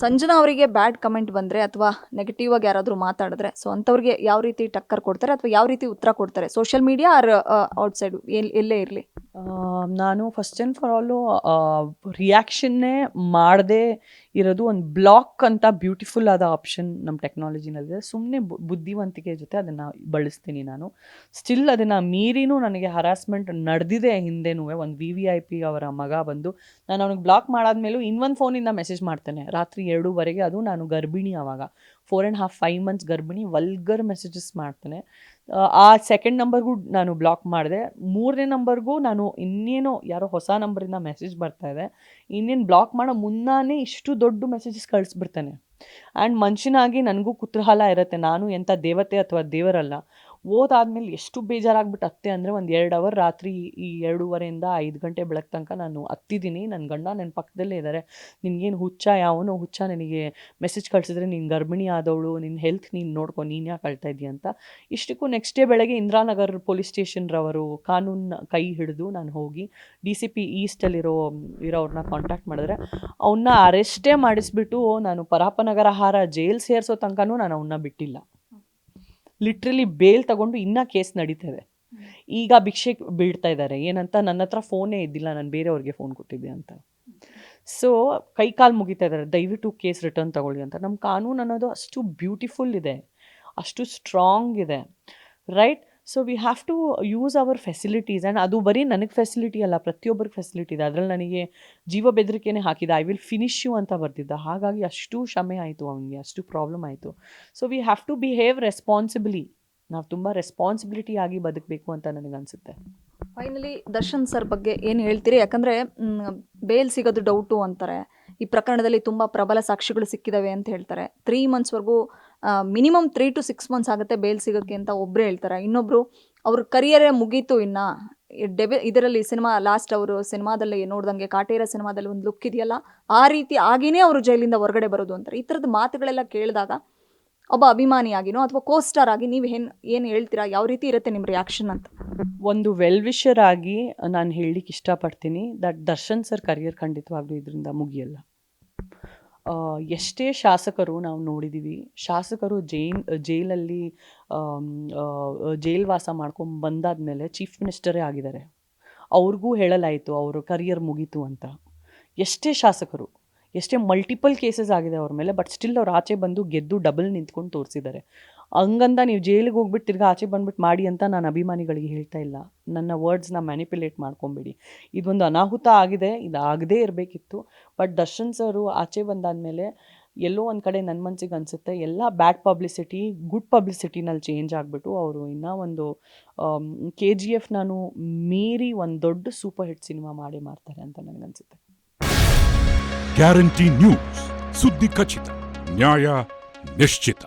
ಸಂಜನಾ ಅವರಿಗೆ bad comment ಬಂದರೆ ಅಥವಾ ನೆಗೆಟಿವ್ ಆಗಿ ಯಾರಾದರೂ ಮಾತಾಡಿದ್ರೆ ಸೊ ಅಂಥವ್ರಿಗೆ ಯಾವ ರೀತಿ ಟಕ್ಕರ್ ಕೊಡ್ತಾರೆ ಅಥವಾ ಯಾವ ರೀತಿ ಉತ್ತರ ಕೊಡ್ತಾರೆ? ಸೋಷಿಯಲ್ ಮೀಡಿಯಾ ಆರ್ ಔಟ್ಸೈಡ್ ಎಲ್ಲೇ ಇರಲಿ? ನಾನು ಫಸ್ಟ್ ಆ್ಯಂಡ್ ಫಾರ್ ಆಲು ರಿಯಾಕ್ಷನ್ನೇ ಮಾಡದೇ ಇರೋದು ಒಂದು ಬ್ಲಾಕ್ ಅಂತ ಬ್ಯೂಟಿಫುಲ್ ಆದ ಆಪ್ಷನ್ ನಮ್ಮ ಟೆಕ್ನಾಲಜಿನಲ್ಲಿದೆ. ಸುಮ್ಮನೆ ಬುದ್ಧಿವಂತಿಕೆ ಜೊತೆ ಅದನ್ನು ಬಳಸ್ತೀನಿ ನಾನು. ಸ್ಟಿಲ್ ಅದನ್ನು ಮೀರಿನೂ ನನಗೆ ಹರಾಸ್ಮೆಂಟ್ ನಡೆದಿದೆ ಹಿಂದೆನೂ. ಒಂದು VVIP ಅವರ ಮಗ ಬಂದು ನಾನು ಅವ್ನಿಗೆ ಬ್ಲಾಕ್ ಮಾಡಾದ್ಮೇಲೂ ಇನ್ನೊಂದು ಫೋನಿಂದ ಮೆಸೇಜ್ ಮಾಡ್ತೇನೆ ರಾತ್ರಿ 2:00ವರೆಗೆ. ಅದು ನಾನು ಗರ್ಭಿಣಿ ಆವಾಗ 4.5 5 months ಗರ್ಭಿಣಿ. ವಲ್ಗರ್ ಮೆಸೇಜಸ್ ಮಾಡ್ತಾನೆ. ಆ ಸೆಕೆಂಡ್ ನಂಬರ್ಗೂ ನಾನು ಬ್ಲಾಕ್ ಮಾಡಿದೆ. 3ನೇ ನಂಬರ್ಗೂ ನಾನು ಇನ್ನೇನೋ ಯಾರೋ ಹೊಸ ನಂಬರಿಂದ ಮೆಸೇಜ್ ಬರ್ತಾಯಿದೆ, ಇನ್ನೇನು ಬ್ಲಾಕ್ ಮಾಡೋ ಮುನ್ನಾನೇ ಇಷ್ಟು ದೊಡ್ಡ ಮೆಸೇಜಸ್ ಕಳಿಸ್ಬಿಡ್ತಾನೆ. ಆ್ಯಂಡ್ ಮನುಷ್ಯನಾಗಿ ನನಗೂ ಕುತೂಹಲ ಇರುತ್ತೆ, ನಾನು ಎಂಥ ದೇವತೆ ಅಥವಾ ದೇವರಲ್ಲ. ಓದಾದ್ಮೇಲೆ ಎಷ್ಟು ಬೇಜಾರಾಗ್ಬಿಟ್ಟು ಅತ್ತೆ ಅಂದರೆ ಒಂದು 2 hour ರಾತ್ರಿ ಈ 2:30ಇಂದ 5 ಗಂಟೆ ಬೆಳಗ್ಗೆ ತನಕ ನಾನು ಹತ್ತಿದ್ದೀನಿ. ನನ್ನ ಗಂಡ ನನ್ನ ಪಕ್ಕದಲ್ಲೇ ಇದ್ದಾರೆ. ನಿನಗೇನು ಹುಚ್ಚ, ಯಾವನೋ ಹುಚ್ಚ ನಿನಗೆ ಮೆಸೇಜ್ ಕಳಿಸಿದ್ರೆ ನೀನು ಗರ್ಭಿಣಿ ಆದವಳು, ನಿನ್ನ ಹೆಲ್ತ್ ನೀನು ನೋಡ್ಕೊ, ನೀನು ಯಾಕೆ ಅಳ್ತಾ ಇದೀಯ ಅಂತ. ಇಷ್ಟಕ್ಕೂ ನೆಕ್ಸ್ಟ್ ಡೇ ಬೆಳಗ್ಗೆ ಇಂದಿರಾನಗರ್ ಪೊಲೀಸ್ ಸ್ಟೇಷನ್ರವರು ಕಾನೂನು ಕೈ ಹಿಡಿದು ನಾನು ಹೋಗಿ DCP ಇರೋರನ್ನ ಕಾಂಟ್ಯಾಕ್ಟ್ ಮಾಡಿದ್ರೆ ಅವನ್ನ ಅರೆಸ್ಟೇ ಮಾಡಿಸ್ಬಿಟ್ಟು ನಾನು ಪರಾಪನಗರ ಜೈಲ್ ಸೇರಿಸೋ ತನಕನೂ ನಾನು ಅವನ್ನ ಬಿಟ್ಟಿಲ್ಲ. ಲಿಟ್ರಲಿ ಬೇಲ್ ತಗೊಂಡು ಇನ್ನೂ ಕೇಸ್ ನಡೀತದೆ. ಈಗ ಭಿಕ್ಷೆಗೆ ಬೀಳ್ತಾ ಇದ್ದಾರೆ ಏನಂತ, ನನ್ನ ಹತ್ರ ಫೋನೇ ಇದ್ದಿಲ್ಲ, ನಾನು ಬೇರೆಯವ್ರಿಗೆ ಫೋನ್ ಕೊಟ್ಟಿದ್ದೆ ಅಂತ. ಸೊ ಕೈಕಾಲು ಮುಗಿತಾ ಇದ್ದಾರೆ, ದಯವಿಟ್ಟು ಕೇಸ್ ರಿಟರ್ನ್ ತಗೊಳ್ಳಿ ಅಂತ. ನಮ್ಮ ಕಾನೂನು ಅನ್ನೋದು ಅಷ್ಟು ಬ್ಯೂಟಿಫುಲ್ ಇದೆ, ಅಷ್ಟು ಸ್ಟ್ರಾಂಗ್ ಇದೆ, right? So we have to use our facilities. And ಅದು ಬರೀ ನನಗೆ ಫೆಸಿಲಿಟಿ ಅಲ್ಲ, ಪ್ರತಿಯೊಬ್ಬರಿಗೆ ಫೆಸಿಲಿಟಿ ಇದೆ. ಅದರಲ್ಲಿ ನನಗೆ ಜೀವ ಬೆದರಿಕೆನೇ ಹಾಕಿದ, ಐ ವಿಲ್ ಫಿನಿಶ್ ಯು ಅಂತ ಬರ್ತಿದ್ದ. ಹಾಗಾಗಿ ಅಷ್ಟು ಶ್ರಮೆ ಆಯಿತು ಅವನಿಗೆ, ಅಷ್ಟು ಪ್ರಾಬ್ಲಮ್ ಆಯಿತು. So we have to behave responsibly. ನಾವು ತುಂಬ ರೆಸ್ಪಾನ್ಸಿಬಿಲಿಟಿ ಆಗಿ ಬದುಕಬೇಕು ಅಂತ ನನಗನ್ಸುತ್ತೆ. ಫೈನಲಿ ದರ್ಶನ್ ಸರ್ ಬಗ್ಗೆ ಏನು ಹೇಳ್ತೀರಿ? ಯಾಕಂದರೆ ಬೇಲ್ ಸಿಗೋದು ಡೌಟು ಅಂತಾರೆ. ಈ ಪ್ರಕರಣದಲ್ಲಿ ತುಂಬ ಪ್ರಬಲ ಸಾಕ್ಷಿಗಳು ಸಿಕ್ಕಿದ್ದಾವೆ ಅಂತ ಹೇಳ್ತಾರೆ. 3 monthsವರೆಗೂ ಮಿನಿಮಮ್ 3 to 6 months ಆಗುತ್ತೆ ಬೇಲ್ ಸಿಗೋಕ್ಕೆ ಅಂತ ಒಬ್ಬರೇ ಹೇಳ್ತಾರೆ. ಇನ್ನೊಬ್ಬರು ಅವ್ರ ಕರಿಯರೇ ಮುಗೀತು, ಇನ್ನು ಇದರಲ್ಲಿ ಸಿನಿಮಾ ಲಾಸ್ಟ್ ಅವರು ಸಿನಿಮಾದಲ್ಲಿ ನೋಡ್ದಂಗೆ ಕಾಟೇರ ಸಿನಿಮಾದಲ್ಲಿ ಒಂದು ಲುಕ್ ಇದೆಯಲ್ಲ, ಆ ರೀತಿ ಆಗಿನೇ ಅವರು ಜೈಲಿಂದ ಹೊರಗಡೆ ಬರೋದು ಅಂತಾರೆ. ಈ ಥರದ ಮಾತುಗಳೆಲ್ಲ ಕೇಳಿದಾಗ ಒಬ್ಬ ಅಭಿಮಾನಿಯಾಗಿನೋ ಅಥವಾ ಕೋಸ್ಟಾರ್ ಆಗಿ ನೀವು ಏನು ಹೇಳ್ತೀರಾ? ಯಾವ ರೀತಿ ಇರುತ್ತೆ ನಿಮ್ಮ ರಿಯಾಕ್ಷನ್ ಅಂತ? ಒಂದು ವೆಲ್ ವಿಷರ್ ಆಗಿ ನಾನು ಹೇಳಲಿಕ್ಕೆ ಇಷ್ಟಪಡ್ತೀನಿ ದಟ್ ದರ್ಶನ್ ಸರ್ ಕರಿಯರ್ ಖಂಡಿತವಾಗ್ಲೂ ಇದರಿಂದ ಮುಗಿಯಲ್ಲ. ಎಷ್ಟೇ ಶಾಸಕರು ನಾವು ನೋಡಿದ್ದೀವಿ, ಶಾಸಕರು ಜೈಲಲ್ಲಿ ಜೈಲ್ವಾಸ ಮಾಡ್ಕೊಂಡು ಬಂದಾದ್ಮೇಲೆ ಚೀಫ್ ಮಿನಿಸ್ಟರೇ ಆಗಿದ್ದಾರೆ. ಅವ್ರಿಗೂ ಹೇಳಲಾಯಿತು ಅವ್ರ ಕರಿಯರ್ ಮುಗೀತು ಅಂತ. ಎಷ್ಟೇ ಶಾಸಕರು, ಎಷ್ಟೇ ಮಲ್ಟಿಪಲ್ ಕೇಸಸ್ ಆಗಿದೆ ಅವ್ರ ಮೇಲೆ, ಬಟ್ ಸ್ಟಿಲ್ ಅವ್ರು ಆಚೆ ಬಂದು ಗೆದ್ದು ಡಬಲ್ ನಿಂತ್ಕೊಂಡು ತೋರಿಸಿದ್ದಾರೆ. ಹಂಗಂದ ನೀವು ಜೈಲಿಗೆ ಹೋಗ್ಬಿಟ್ಟು ತಿರ್ಗಿ ಆಚೆ ಬಂದ್ಬಿಟ್ಟು ಮಾಡಿ ಅಂತ ನಾನು ಅಭಿಮಾನಿಗಳಿಗೆ ಹೇಳ್ತಾ ಇಲ್ಲ. ನನ್ನ ವರ್ಡ್ಸ್ನ ಮ್ಯಾನಿಪ್ಯುಲೇಟ್ ಮಾಡ್ಕೊಂಬಿಡಿ. ಇದೊಂದು ಅನಾಹುತ ಆಗಿದೆ, ಇದು ಆಗದೇ ಇರಬೇಕಿತ್ತು. ಬಟ್ ದರ್ಶನ್ ಸರು ಆಚೆ ಬಂದಾದಮೇಲೆ ಎಲ್ಲೋ ಒಂದು ಕಡೆ ನನ್ನ ಮನಸ್ಸಿಗೆ ಅನಿಸುತ್ತೆ ಎಲ್ಲ ಬ್ಯಾಡ್ ಪಬ್ಲಿಸಿಟಿ ಗುಡ್ ಪಬ್ಲಿಸಿಟಿನಲ್ಲಿ ಚೇಂಜ್ ಆಗಿಬಿಟ್ಟು ಅವರು ಇನ್ನೂ ಒಂದು KGF ನಾನು ಮೀರಿ ಒಂದು ದೊಡ್ಡ ಸೂಪರ್ ಹಿಟ್ ಸಿನಿಮಾ ಮಾಡೇ ಮಾಡ್ತಾರೆ ಅಂತ ನನಗನ್ಸುತ್ತೆ. ಗ್ಯಾರಂಟಿ ನ್ಯೂಸ್, ಸುದ್ದಿ ಖಚಿತ, ನ್ಯಾಯ ನಿಶ್ಚಿತ.